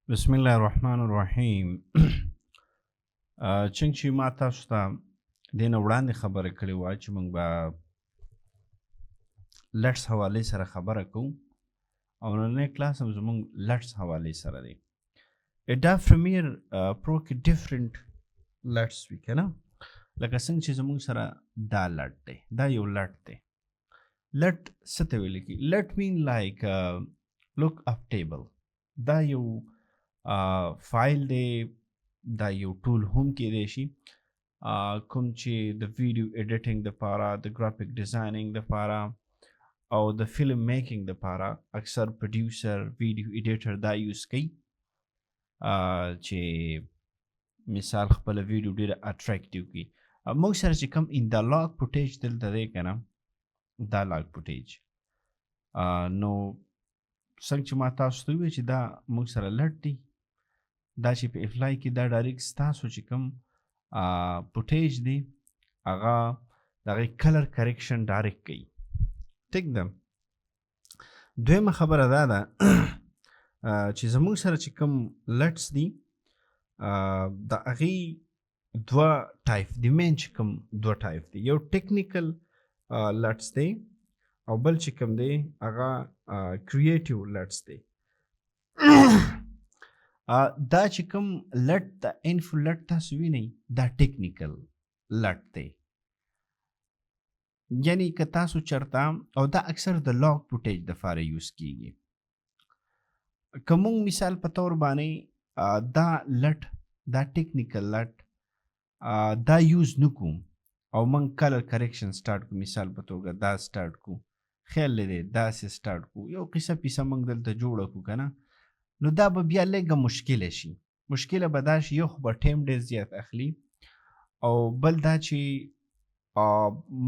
بسم الله الرحمن الرحیم. څنګه چې ما تاسو ته دې نه وړاندې خبره کړې وه چې موږ به لټس حوالې سره خبره کوو او نننی کلاس هم زموږ لټس حوالې سره دی. Adobe Premiere Pro کې ډیفرنٹ لټس وي که نه، لکه څنګه چې زموږ سره دا لټ دی، دا یو لټ دی. لټ څه ته ویل کېږي؟ لټ مین لایک لوک اپ ټیبل. دا یو فایل دی، دا یو ټول هم کېدی شي کوم چې د ویډیو ایډیټینګ دپاره، د ګرافیک ډیزاینینګ دپاره او د فلم میکینګ دپاره اکثر پروډیوسر ویډیو ایډیټر دا یوز کوي چې مثال خپله ویډیو ډېره اټریکټیو کړي. موږ سره چې کوم انالاګ فوټیج دلته دی که نه، دا لاګ فوټیج، نو څنګه چې ما تاسو ته وویل چې دا موږ سره لټ دی، دا چې په افلای کې دا ډایرکټ ستاسو چې کوم فوټیج دی هغه د هغې کلر کریکشن ډایرکټ کوي. ټیک ده. دویمه خبره دا ده چې زموږ سره چې کوم لټس دي د هغې دوه ټایپ دي، مین چې کوم دوه ټایپ دي، یو ټیکنیکل لټس دی او بل چې کوم دی هغه کریټیو لټس دی. دا چې کوم لټ د انفو لټ تاسو وینئ دا ټیکنیکل لټ دی، یعنی که تاسو چرته، او دا اکثر د لاګ فوټیج دپاره یوز کیږي. که موږ مثال په طور باندې دا لټ، دا ټیکنیکل لټ دا یوز نه کوو او موږ کلر کریکشن سټارټ کوو، مثال په توګه دا سټارټ کوو، خیال لري داسې سټارټ کوو، یو قصه پیسه موږ دلته جوړه کوو که نه، نو دا به بیا لږه مشکله شي. مشکله به دا شي، یو خو به ټایم ډېر زیات اخلي او بل دا چې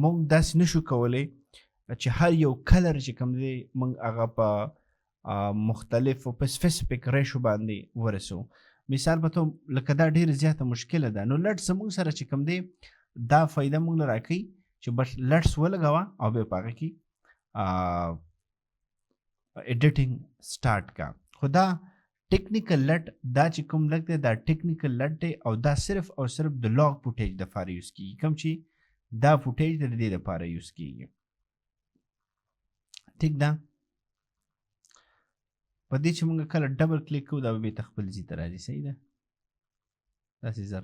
موږ داسې نشو کولی چې هر یو کلر چې کوم دی موږ هغه په مختلفو په سپیسیفیک ریشو باندې ورسو. مثال په تو لکه دا ډېره زیاته مشکله ده. نو لټس زموږ سره چې کوم دی دا فایده موږ له راکوي چې بس لټس ولګوه او بیا په هغه کې ایډیټینګ سټارټ کا. خو دا ټیکنیکل لټ دا چې کوم لګ دی دا ټیکنیکل لټ دی او دا صرف او صرف د لاګ فوټیج دپاره یوز کېږي، کوم چې دا فوټیج د دې دپاره یوز کېږي. ټیک ده. په دې چې موږ کله ډبل کلیک کوو دا به بېرته خپل ځي ته راځي. صحیح ده؟ داسې زر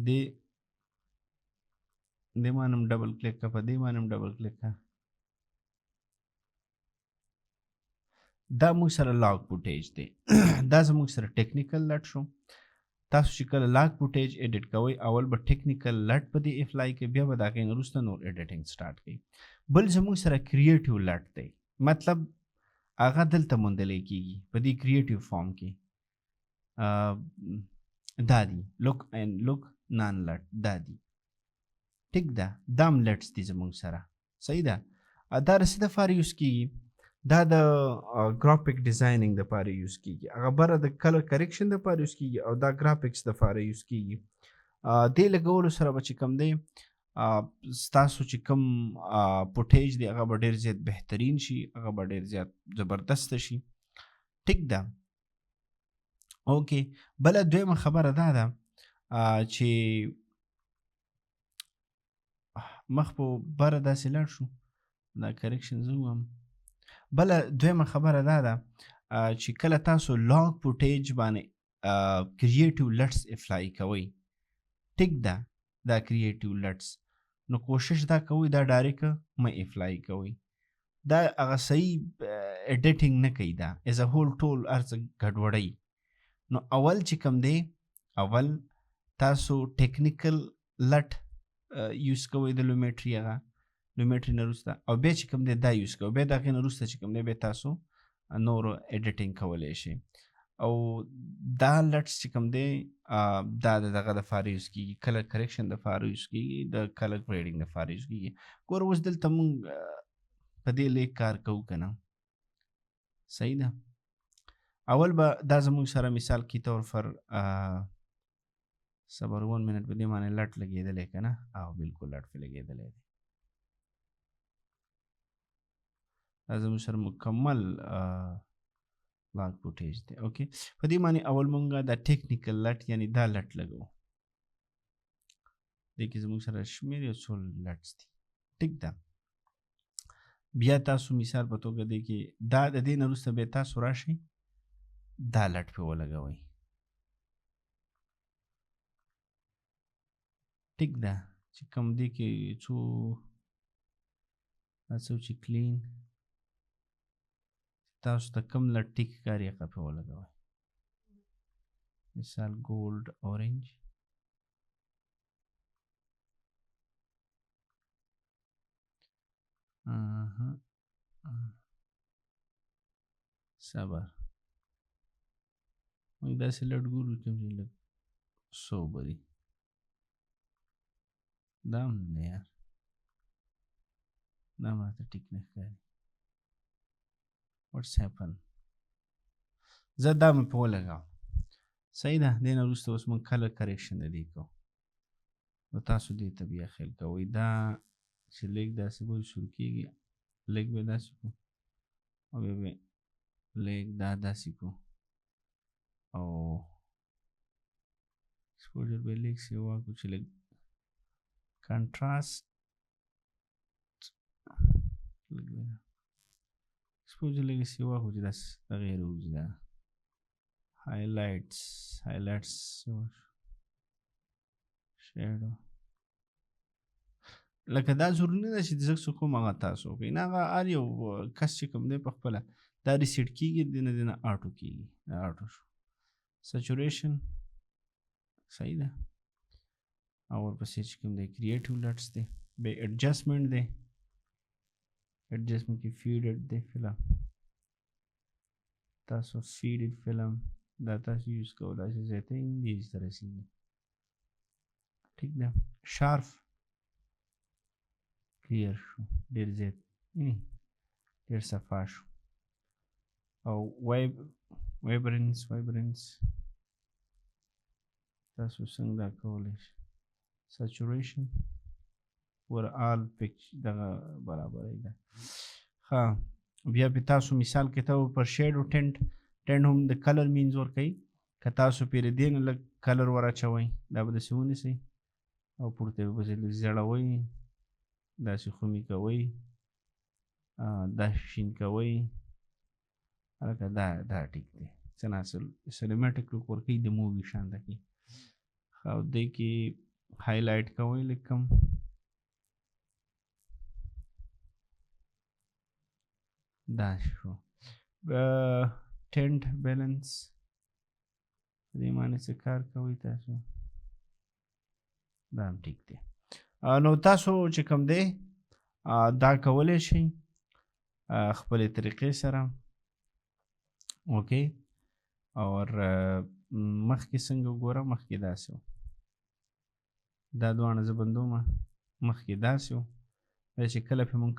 دې مانم ډبل کلیک کا، په دې مانم ډبل کلیک کا. دا موږ سره لاګ فوټیج دی. دا زموږ سره ټیکنیکل لټ شو. تاسو چې کله لاګ فوټیج ایډیټ کوئ اول به ټیکنیکل لټ په دې افلای کوي، بیا به د هغې نه وروسته نور ایډیټینګ سټارټ کوي. بل زموږ سره کریټیو لټ دی، مطلب هغه دلته موندلی کېږي په دې کریټیو فارم کې. دا دي لوک اینډ لوک نان لټ، دا دي. ټیک ده. دا هم لټس دي زموږ سره. صحیح ده. دا د څه دپاره یوز کېږي؟ دا د ګرافیک ډیزاینینګ دپاره یوز کېږي، هغه بره د کلر کریکشن دپاره یوز کېږي او دا ګرافیکس دپاره یوز کېږي. دې لګولو سره به چې کوم دی ستاسو چې کوم فوټیج دی هغه به ډېر زیات بهترین شي، هغه به ډېر زیات زبردسته شي. ټیک ده. اوکې. بله دویمه خبره دا ده چې مخ په بره داسې لاړ شو، دا کریکشن زه ووایم. بله دویمه خبره دا ده چې کله تاسو لاګ فوټیج باندې کریټیو لټس افلای کوئ، ټیک ده، دا کریټیو لټس، نو کوشش دا کوئ دا ډایرکټ مه افلای کوئ، دا هغه صحیح ایډیټینګ نه کوي، دا ایز ا هول ټول هر څه ګډوډوي. نو اول چې کوم دی اول تاسو ټیکنیکل لټ یوز کوئ د لومیټري، هغه لومیټري نه وروسته، او بیا چې کوم دی دا یوز کوئ، بیا د هغې نه وروسته چې کوم دی بیا تاسو نورو ایډیټینګ کولی شئ. او دا لټس چې کوم دی دا د دغه دپاره یوز کېږي، کلر کریکشن دپاره یوز کېږي، د کلر ګریډینګ دپاره یوز کېږي. ګوره اوس دلته مونږ په دې لیک کار کوو که نه. صحیح ده. اول به دا زموږ سره مثال کې طور پر صبر 1 منټ په دې باندې لټ لګېدلی که نه، او بلکل لټ پې لګېدلی دی. دا زموږ سره مکمل لاګ فوټیج دی. اوکې په دې باندې اول مونږه دا ټیکنیکل لټ یعنی دا لټ لګو. دې کې زموږ سره شمیر یو څو لټس دي. ټیک ده. بیا تاسو مثال په توګه دی کې دا د دې نه وروسته بیا تاسو راشئ دا لټ پې ولګوئ. ټیک ده چې کوم دی کې څو تاسو چې کلین تاسو ته کوم لټ ټیک کاري هغه پې ولګوئ. مثال ګولډ اورنج صبر موږ داسې لټ ګورو کوم چې لږ سوبري دا هم نه یار دا هم راته ټیک نه ښکاري. واټس هیپن زه دا مې په ولګاو. صحیح ده. دې نه وروسته اوس موږ کلر کریکشن د دې کوو. نو تاسو دې ته بیا خیال کوئ دا چې لیک داسې به شروع کېږي لیک به داسې کو او بیا به لیک دا داسې کو او exposure به لیک سې واکو چې لږ کنټراسټ لږ به exposure لږ سې واکو چې داسې دغې روز ده. highlights shadow لکه دا ضروري نه ده چې زه څه کوم هغه تاسو وکړئ. نه هغه هر یو کس چې کوم دی په خپله دا ریسیټ کېږي د نه د نه آټو کېږي. آټو شو سچوریشن صحیح ده. او ورپسې چې کوم دی کریټیو لټس دی بیا ایډجسټمنټ دی. ایډجسټمنټ کې فیډډ دی فلم تاسو فیډډ فلم دا تاسو یوز کولی شئ. زیاتین دې ته رسېږي. ټیک ده. شارف کلیر شو ډېر زیات ډېر صفا شو. او وایبرنس تاسو څنګه دا کولی شئ. سچوریشن ور آل پکچ دغه برابرۍ ده. ښه بیا پې تاسو مثال کې ته پر شیډ او ټینټ هم د کلر مینز ورکوي. که تاسو پرې دې نه لږ کلر ور اچوئ دا به داسې ونیسئ او پورته یې پسې لږ زیړوئ داسې خمي کوئ داسې شین کوئ هلکه دا ټیک دی. څه ناڅه سینیمیټک لوک ورکوي د مووي شانته کې. او دې کې هایلایټ کوئ لږ کم دا شو. ټینټ بیلنس دې معنی څه کار کوئ تاسو دا هم ټیک دی. نو تاسو چې کوم دی دا کولی شئ خپلې طریقې سره. اوکې اور مخکې څنګه وګوره مخکې داسې و دا دواړه زه بندومه مخکې داسې و بیا چې کله پې مونږ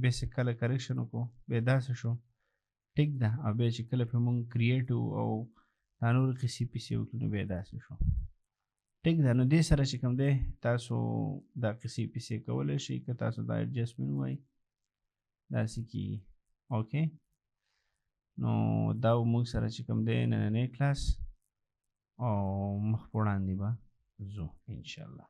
بیا چې کله کریکشن وکړو بیا داسې شو. ټیک ده. او بیا چې کله پې مونږ کریټ او دا نورې قیسې پیسې وکړو نو بیا داسې شو. ټیک ده. نو دې سره چې کوم دی تاسو دا قیسې پیسې کولی شئ. که تاسو دا ایډجسټمنټ ووایي داسې کېږي. اوکې نو دا موږ سره چې کوم دی نننی کلاس او مخ په وړاندې به ځو انشاءالله.